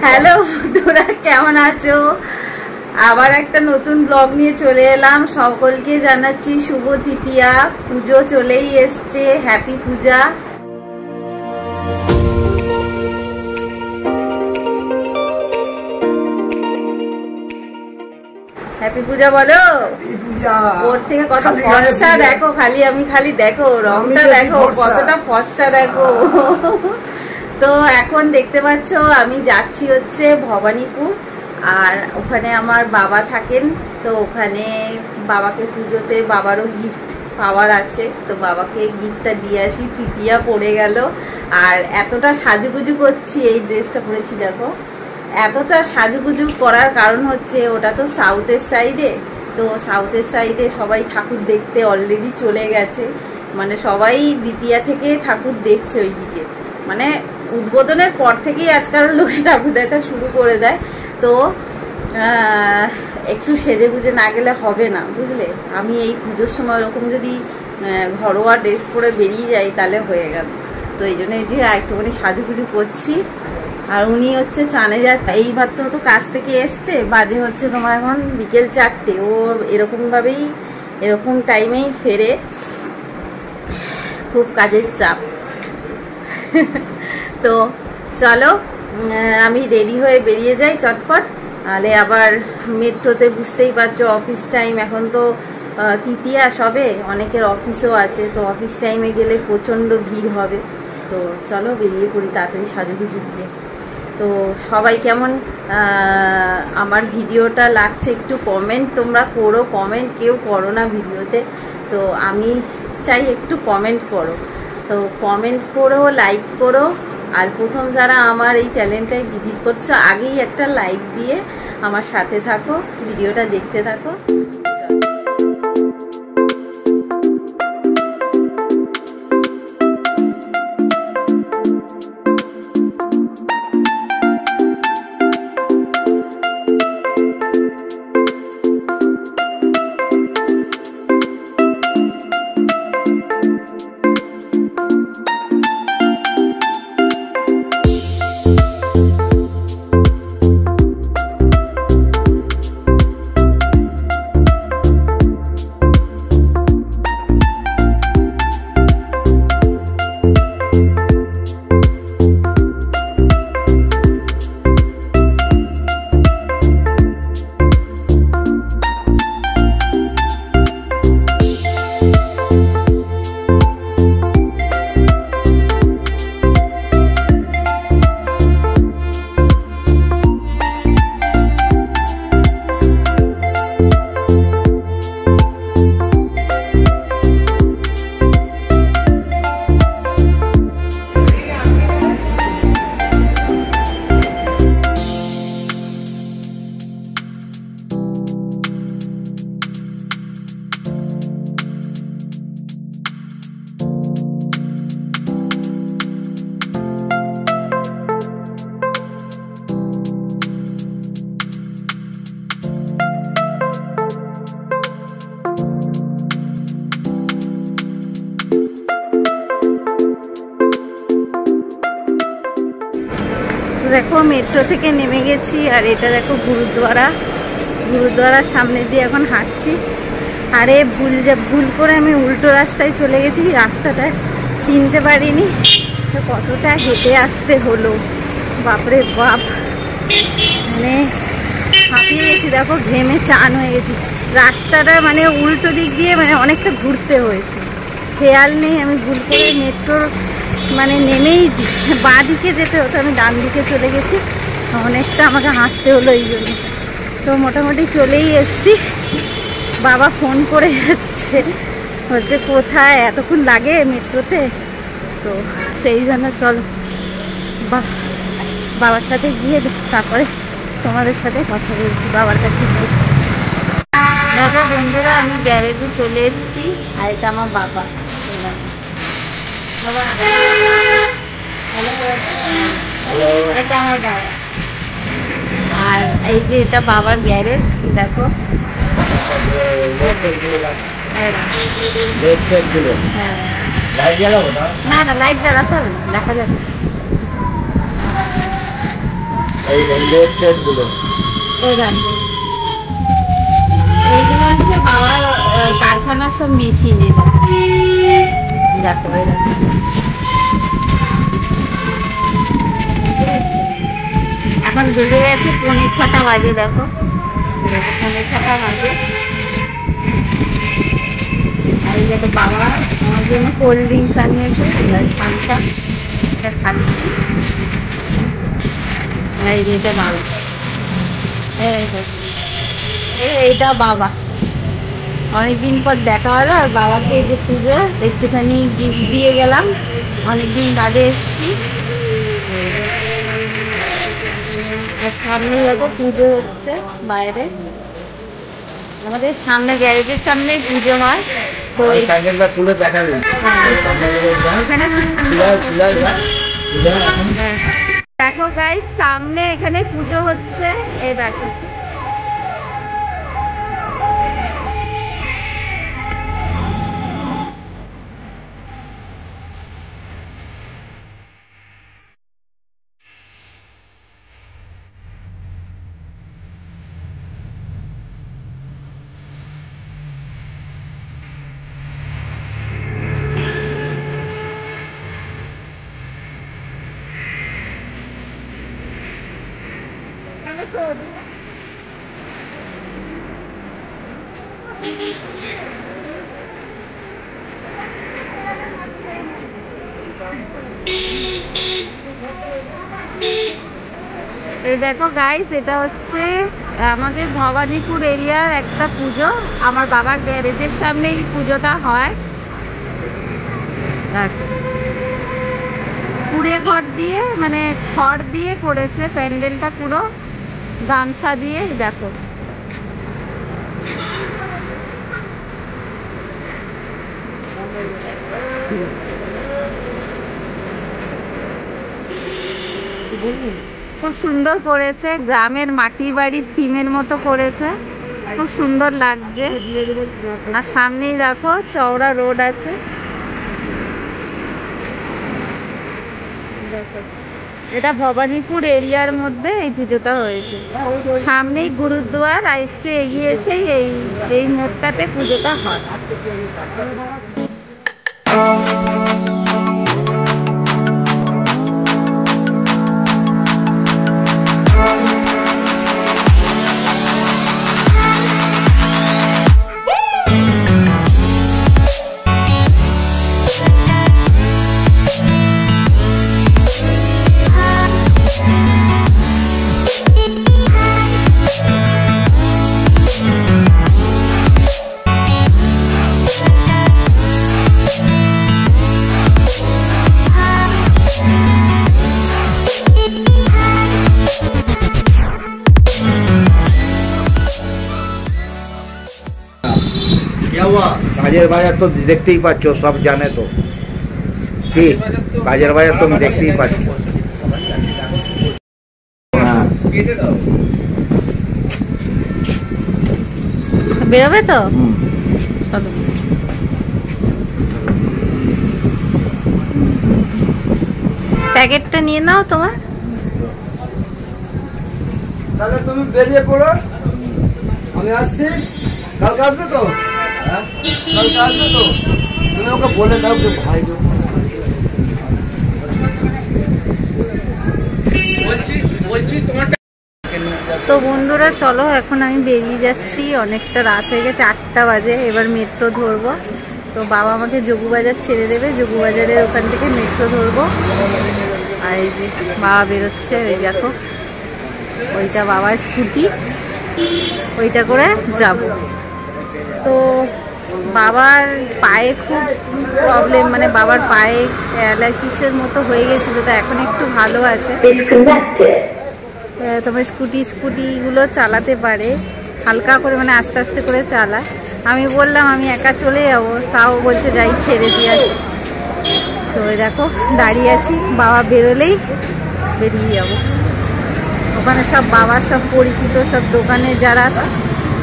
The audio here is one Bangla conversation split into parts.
হ্যালো তোরা কেমন আছো? আবার একটা নতুন ব্লগ নিয়ে চলে এলাম। সকলকে জানাচ্ছি শুভ তৃতীয়া। পুজো চলেই এসছে, হ্যাপি পূজা। হ্যাপি পূজা বলো। ওর থেকে কত ফর্সা দেখো, খালি দেখো রংটা দেখো, কতটা ফর্সা দেখো। তো এখন দেখতে পাচ্ছ আমি যাচ্ছি হচ্ছে ভবানীপুর, আর ওখানে আমার বাবা থাকেন। তো ওখানে বাবাকে পুজোতে বাবারও গিফট পাওয়ার আছে, তো বাবাকে গিফটটা দিয়ে আসি। তৃতীয়া পড়ে গেল, আর এতটা সাজুগুজু করছি, এই ড্রেসটা পরেছি দেখো। এতটা সাজুগুজু করার কারণ হচ্ছে ওটা তো সাউথের সাইডে, তো সাউথের সাইডে সবাই ঠাকুর দেখতে অলরেডি চলে গেছে। মানে সবাই দ্বিতীয়া থেকে ঠাকুর দেখছে ওইদিকে, মানে উদ্বোধনের পর থেকেই আজকাল লোকে ঠাকুর দেখা শুরু করে দেয়। তো একটু সেজে গুজে না গেলে হবে না, বুঝলে। আমি এই পুজোর সময় ওরকম যদি ঘরোয়া ড্রেস পরে বেরিয়ে যাই তাহলে হয়ে গেল। তো এই জন্য যে একটুখানি সাজুগুজু করছি। আর উনি হচ্ছে চানে যাচ্ছে, এই মাত্র তো কাজ থেকে এসছে, বাজে হচ্ছে তোমার এখন বিকেল 4টে। ও এরকমভাবেই এরকম টাইমেই ফেরে, খুব কাজের চাপ। তো চলো আমি রেডি হয়ে বেরিয়ে যাই চটপট, নাহলে আবার মেট্রোতে বুঝতেই পারছো অফিস টাইম। এখন তো তৃতীয়া সবে, অনেকের অফিসও আছে, তো অফিস টাইমে গেলে প্রচণ্ড ভিড় হবে। তো চলো বেরিয়ে পড়ি তাড়াতাড়ি সাজুগুজু দিয়ে। তো সবাই কেমন আমার ভিডিওটা লাগছে একটু কমেন্ট তোমরা করো। কমেন্ট কেউ করো না ভিডিওতে, তো আমি চাই একটু কমেন্ট করো। তো কমেন্ট করো, লাইক করো। আর প্রথম যারা আমার এই চ্যানেলটায় ভিজিট করছো, আগেই একটা লাইক দিয়ে আমার সাথে থাকো, ভিডিওটা দেখতে থাকো। দেখো মেট্রো থেকে নেমে গেছি, আর এটা দেখো গুরুদ্বারার সামনে দিয়ে এখন হাঁটছি। আরে ভুল করে আমি উল্টো রাস্তায় চলে গেছি, রাস্তাটা চিনতে পারিনি। কতটা হেঁটে আসতে হলো, বাপরে বাপ, মানে হাঁপিয়ে গেছি। দেখো ঘেমে চান হয়ে গেছি। রাস্তাটা মানে উল্টো দিক দিয়ে মানে অনেকটা ঘুরতে হয়েছে, খেয়াল নেই। আমি ভুল করে মেট্রোর মানে নেমেই বাঁ দিকে যেতে হতো, আমি ডান দিকে চলে গেছি, অনেকটা আমাকে হাঁটতে হলো এই জন্য। তো মোটামুটি চলেই এসছি। বাবা ফোন করে যাচ্ছে, হচ্ছে কোথায়, এতক্ষণ লাগে মেট্রোতে। তো সেই জন্য চল বাবার সাথে গিয়ে তারপরে তোমাদের সাথে কথা বলছি বাবার কাছে গিয়ে। দেখো বন্ধুরা, আমি গ্যারেজে চলে এসেছি, আর এটা আমার বাবা। এটা আমার বাবা, আর এই যে এটা বাবার গ্যারেজ। দেখো না না, লাইট জ্বালাতে হবে না, দেখা যাচ্ছে। এইগুলো হচ্ছে বাবার কারখানার সব মেশিন। দেখো এখন বেজে গেছে 6:45 বাজে। দেখো 6:45 বাজে। আর এই দেখো বাবা আমার জন্য কোল্ড ড্রিঙ্কস আনিয়েছে, ঠান্ডা এটা খাচ্ছি। এই যেটা বাবা, এইটা বাবা, অনেকদিন পর দেখা হলো। আর বাবাকে এই যে পুজো একটুখানি গিফট দিয়ে গেলাম, অনেকদিন বাদে এসছি। সামনে দেখো পুজো হচ্ছে বাইরে, আমাদের সামনে গ্যারেজের সামনে পুজো হয়। তো তুলে দেখা দেখো গাইস, সামনে এখানে পুজো হচ্ছে। এই দেখো এই দেখো গাইস, এটা হচ্ছে আমাদের ভবানীপুর এরিয়ার একটা পুজো। আমার বাবার গ্যারেজের সামনে এই পুজোটা হয়। কুড়ে ঘর দিয়ে, মানে খড় দিয়ে করেছে প্যান্ডেলটা পুরো, গামছা দিয়ে। দেখো খুব সুন্দর করেছে, গ্রামের মাটির বাড়ির থিমের মতো করেছে, খুব সুন্দর লাগছে। আর সামনেই দেখো চওড়া রোড আছে। এটা ভবানীপুর এরিয়ার মধ্যে এই পুজোটা হয়েছে। সামনেই গুরুদুয়ার, আর একটু এগিয়ে এসেই এই মোড়টাতে পুজোটা হয়। কাজের বাজার তো দেখতেই পাচ্ছ, সব জানে তো কি কাজের বাজার তুমি দেখতেই পাচ্ছ। বেরোবে তো, চলো। প্যাকেটটা নিয়ে নাও তোমার। তাহলে তুমি বেরিয়ে পড়ো, আমি আসছি। কালকে আসবে তো? কালকে আসবে তো? তুমি ওকে বলে দাও যে ভাই তো বন্ধুরা চলো, এখন আমি বেরিয়ে যাচ্ছি। অনেকটা রাত হয়ে গেছে, 8টা বাজে। এবার মেট্রো ধরবো। তো বাবা আমাকে যোগুবাজার ছেড়ে দেবে, যোগুবাজারের ওখান থেকে মেট্রো ধরবো। আর এই যে বাবা বেরোচ্ছে, এই দেখো ওইটা বাবার স্কুটি, ওইটা করে যাব। তো বাবার পায়ে খুব প্রবলেম, মানে বাবার পায়ে প্যারালাইসিসের মতো হয়ে গেছিলো, তো এখন একটু ভালো আছে। তোমার স্কুটিগুলো চালাতে পারে হালকা করে, মানে আস্তে আস্তে করে চালায়। আমি বললাম আমি একা চলে যাবো, তাও বলছে যাই ছেড়ে দিয়ে আসি। তো দেখো দাঁড়িয়ে আছি, বাবা বেরোলেই বেরিয়ে যাব। ওখানে সব বাবার সব পরিচিত সব দোকানে যারা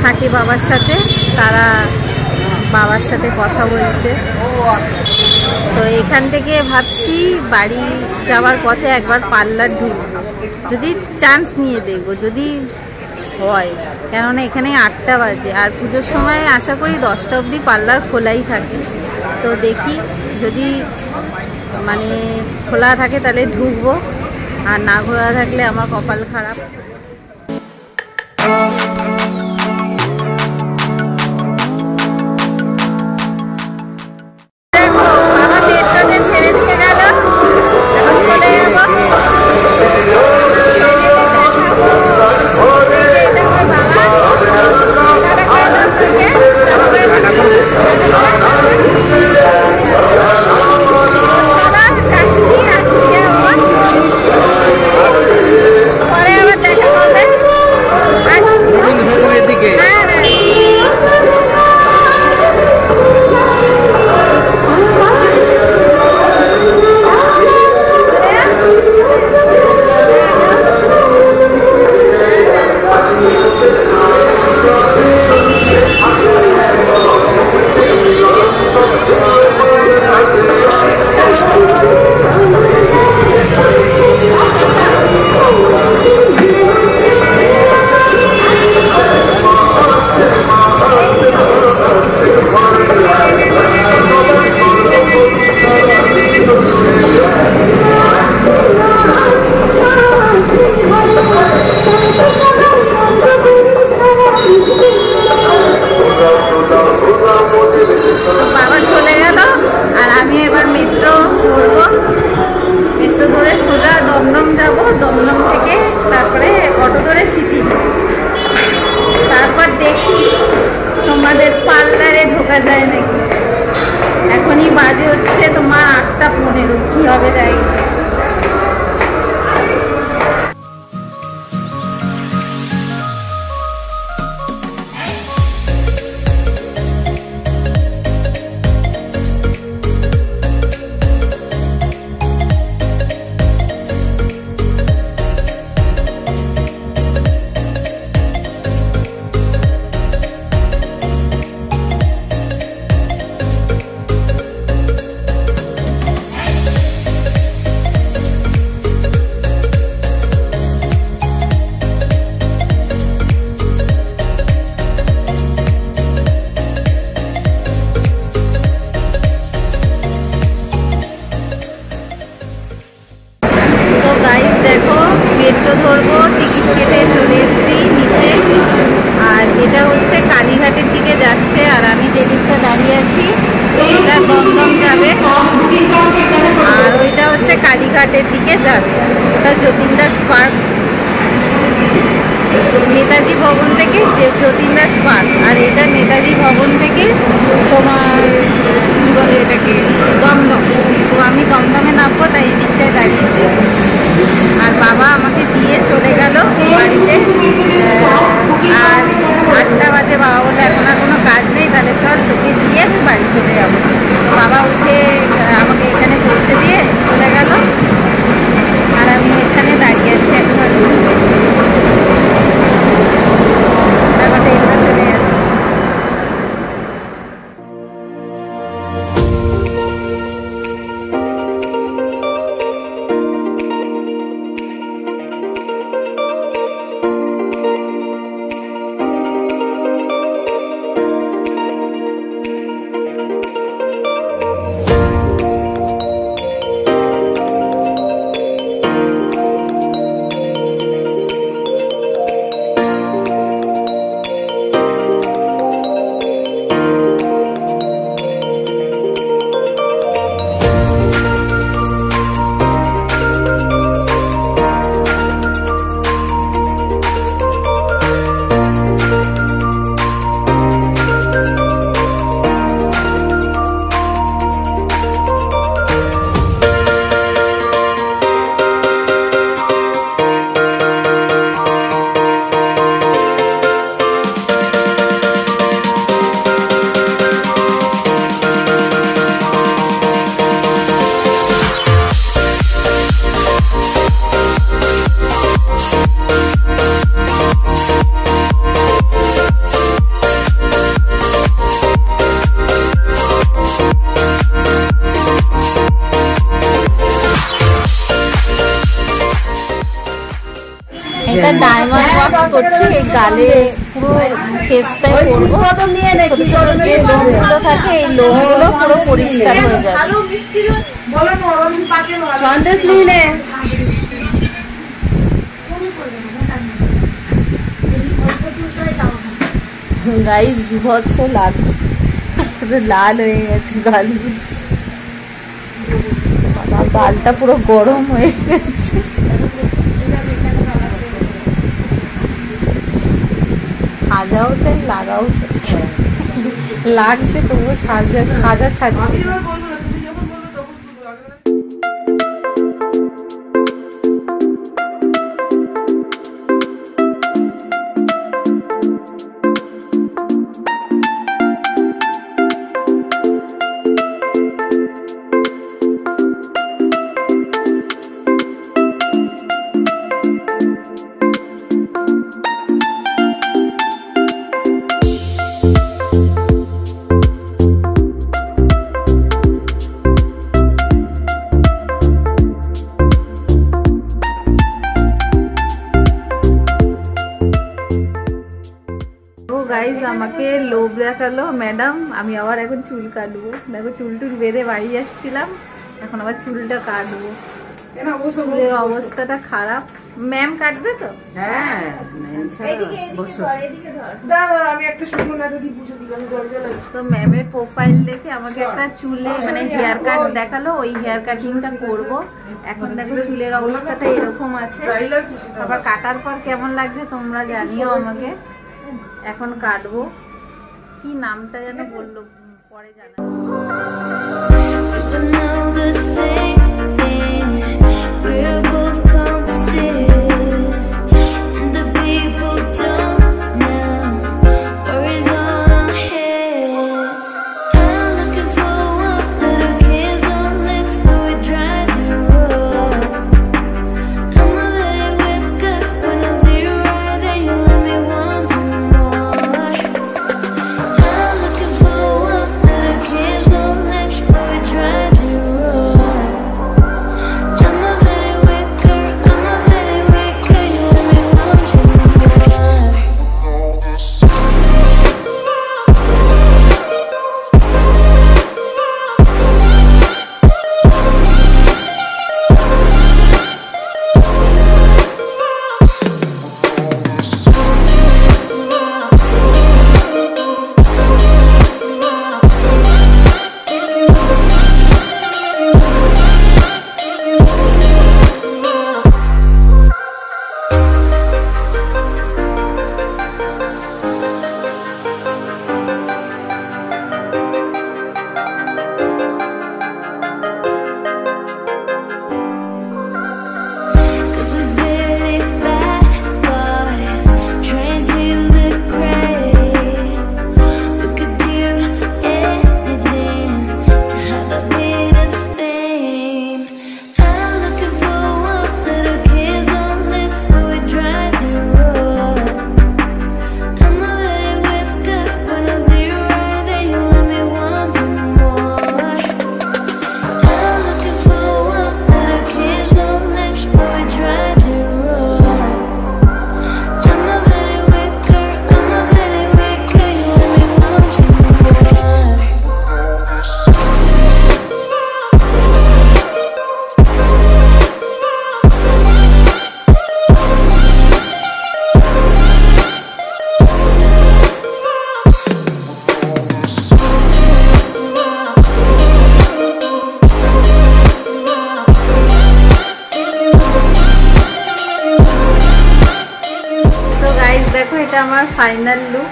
থাকে বাবার সাথে, তারা বাবার সাথে কথা বলছে। তো এখান থেকে ভাবছি বাড়ি যাওয়ার পথে একবার পার্লার ঢুকবো, যদি চান্স নিয়ে দেখবো যদি হয়, কেননা এখানে 8টা বাজে আর পুজোর সময় আশা করি 10টা অবধি পার্লার খোলাই থাকে। তো দেখি যদি মানে খোলা থাকে তাহলে ঢুকবো, আর না খোলা থাকলে আমার কপাল খারাপ। যায় নাকি, এখনই বাজে হচ্ছে তোমার 8টা 15, কি হবে যাই। দেখো মেট্রো ধরবো, টিকিট কেটে চলে এসেছি নিচে, আর এটা হচ্ছে কালীঘাটের দিকে যাচ্ছে, আর আমি যে দিকটা দাঁড়িয়ে আছি এটা দমদম যাবে, আর ওইটা হচ্ছে কালীঘাটের দিকে যাবে। ওটা যতীন দাস পার্ক, নেতাজি ভবন থেকে যতীন দাস পার্ক, আর এটা নেতাজি ভবন থেকে তোমার কী বলে এটাকে দমদম। তো আমি দমদমে নামবো, তাই এই দিকটায় দাঁড়িয়েছি। আর বাবা আমাকে দিয়ে চলে গেল বাড়িতে, আর 8টা বাজে। বাবা বলে এখন আর কোনো কাজ নেই, তাহলে চল তোকে দিয়ে আমি বাড়ি চলে যাবো। বাবা উঠে আমাকে এখানে পৌঁছে দিয়ে চলে গেল, আর আমি এখানে দাঁড়িয়ে আছি এখন। তারপর ট্রেনটা চলে যাচ্ছে। এটা ডায়মন্ড ওয়াক্স করছি, এই গালে পুরো ফেসটাই করবো। ছোট ছোট যে লোমগুলো থাকে এই লোমগুলো পুরো পরিষ্কার হয়ে যাবে। গাইস বিভৎস লাগছে, লাল হয়ে গেছে গালগুলো, গালটা পুরো গরম হয়ে গেছে। সাজাও চাই লাগাও চাই, লাগছে তবুও সাজা ছাড়ছে। গাইজ আমাকে লোভ দেখালো ম্যাডাম, আমি আবার এখন চুল কাটবো। দেখো চুল টুল বেঁধে বাড়ি যাচ্ছিলাম, এখন আবার চুলটা কাটবো। চুলের অবস্থাটা খারাপ। ম্যাম কাটবে তো? হ্যাঁ তো ম্যামের প্রোফাইল দেখে আমাকে একটা চুলে মানে হেয়ার কাট দেখালো, ওই হেয়ার কাটিংটা করব। এখন দেখো চুলের অবস্থাটা এরকম আছে, আবার কাটার পর কেমন লাগছে তোমরা জানিও আমাকে। এখন কাটবো, কি নামটা যেন বললো পরে জানাবো। দেখো এটা আমার ফাইনাল লুক।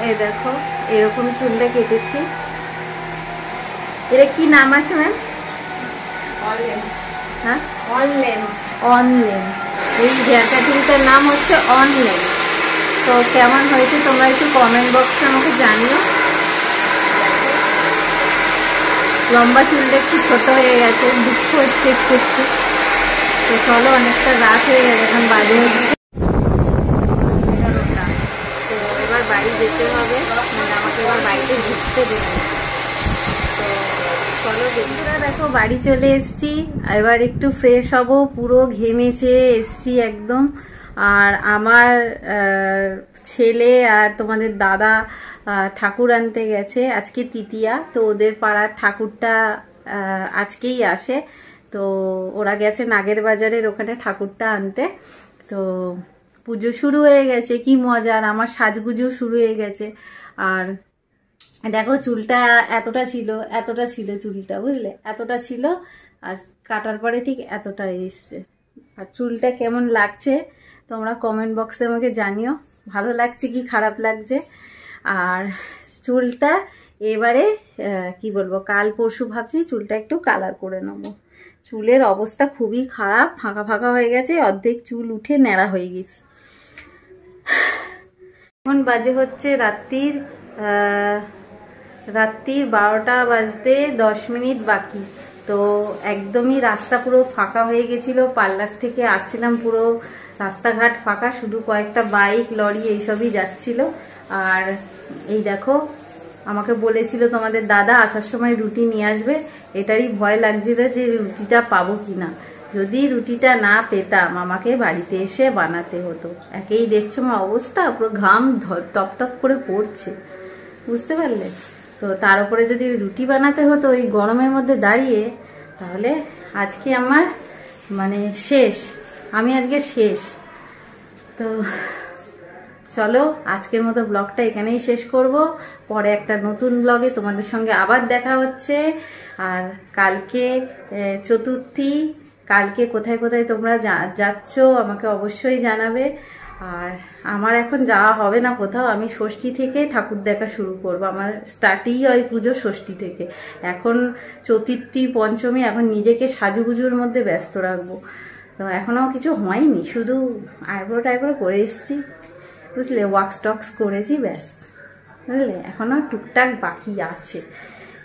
এই দেখো এরকম চুলটা কেটেছি। এটা কি নাম আছে ম্যাম? হ্যাঁ অনলেন। এই হেয়ার কাটিংটার নাম হচ্ছে অনলেন। তো কেমন হয়েছে তোমরা একটু কমেন্ট বক্সে আমাকে জানিও। লম্বা চুলটা একটু ছোট হয়ে গেছে, দুঃখ হচ্ছে একটু একটু। তো চলো অনেকটা রাত হয়ে গেছে, এখন বাজে হচ্ছে বাড়ি যেতে হবে, মানে আমাকে এবার বাড়িতে ঢুকতে দেবে। তো চলো বন্ধুরা দেখো বাড়ি চলে এসছি, এবার একটু ফ্রেশ হব। পুরো ঘেমেছে এসছি একদম, আর আমার ছেলে আর তোমাদের দাদা ঠাকুর আনতে গেছে, আজকে তৃতীয়া, তো ওদের পাড়ার ঠাকুরটা আজকেই আসে, তো ওরা গেছে নাগের বাজারের ওখানে ঠাকুরটা আনতে। তো পুজো শুরু হয়ে গেছে, কি মজার, আমার সাজগুজো শুরু হয়ে গেছে। আর দেখো চুলটা এতটা ছিল চুলটা, বুঝলে, এতটা ছিল, আর কাটার পরে ঠিক এতটা এসছে। আর চুলটা কেমন লাগছে তোমরা কমেন্ট বক্সে আমাকে জানিও, ভালো লাগছে কি খারাপ লাগছে। আর চুলটা এবারে কি বলবো, কাল পরশু ভাবছি চুলটা একটু কালার করে নেবো। চুলের অবস্থা খুবই খারাপ, ফাঁকা ফাঁকা হয়ে গেছে, অর্ধেক চুল উঠে ন্যাড়া হয়ে গেছে। এখন বাজে হচ্ছে রাত্রির 12টা বাজতে 10 মিনিট বাকি। তো একদমই রাস্তা পুরো ফাঁকা হয়ে গেছিলো, পার্লার থেকে আসছিলাম পুরো রাস্তাঘাট ফাঁকা, শুধু কয়েকটা বাইক লরি এইসবই যাচ্ছিল। আর এই দেখো, আমাকে বলেছিল তোমাদের দাদা আসার সময় রুটি নিয়ে আসবে, এটারই ভয় লাগছিল যে রুটিটা পাবো কিনা। যদি রুটিটা না পেতাম আমাকে বাড়িতে এসে বানাতে হতো। একেই দেখছো আমার অবস্থা, পুরো ঘাম টপ টপ করে পড়ছে, বুঝতে পারলে। তো তার উপরে যদি রুটি বানাতে হতো ওই গরমের মধ্যে দাঁড়িয়ে, তাহলে আজকে আমার মানে শেষ, আমি আজকে শেষ। তো চলো আজকের মতো ব্লগটা এখানেই শেষ করব, পরে একটা নতুন ব্লগে তোমাদের সঙ্গে আবার দেখা হচ্ছে। আর কালকে চতুর্থী, কালকে কোথায় কোথায় তোমরা যাচ্ছ আমাকে অবশ্যই জানাবে। আর আমার এখন যাওয়া হবে না কোথাও, আমি ষষ্ঠী থেকে ঠাকুর দেখা শুরু করব, আমার স্টার্টই হয় পুজো ষষ্ঠী থেকে। এখন চতুর্থী পঞ্চমী, এখন নিজেকে সাজুগুজুর মধ্যে ব্যস্ত রাখবো। তো এখনও কিছু হয়নি, শুধু আইব্রো করে এসেছি, বুঝলে, ওয়াক্স টক্স করেছি, ব্যাস, বুঝলে, এখনও টুকটাক বাকি আছে।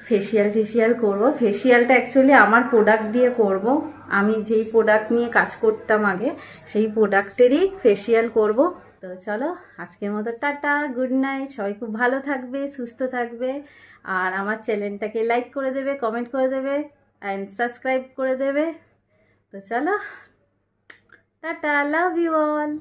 ফেসিয়াল করব, ফেসিয়ালটা অ্যাকচুয়ালি আমার প্রোডাক্ট দিয়ে করব, আমি যেই প্রোডাক্ট নিয়ে কাজ করতাম আগে সেই প্রোডাক্টেরই ফেসিয়াল করব। তো চলো আজকের মতো টাটা, গুড নাইট, সবাই খুব ভালো থাকবে, সুস্থ থাকবে। আর আমার চ্যানেলটাকে লাইক করে দেবে, কমেন্ট করে দেবে অ্যান্ড সাবস্ক্রাইব করে দেবে। তো চলো টাটা, লাভ ইউ অল।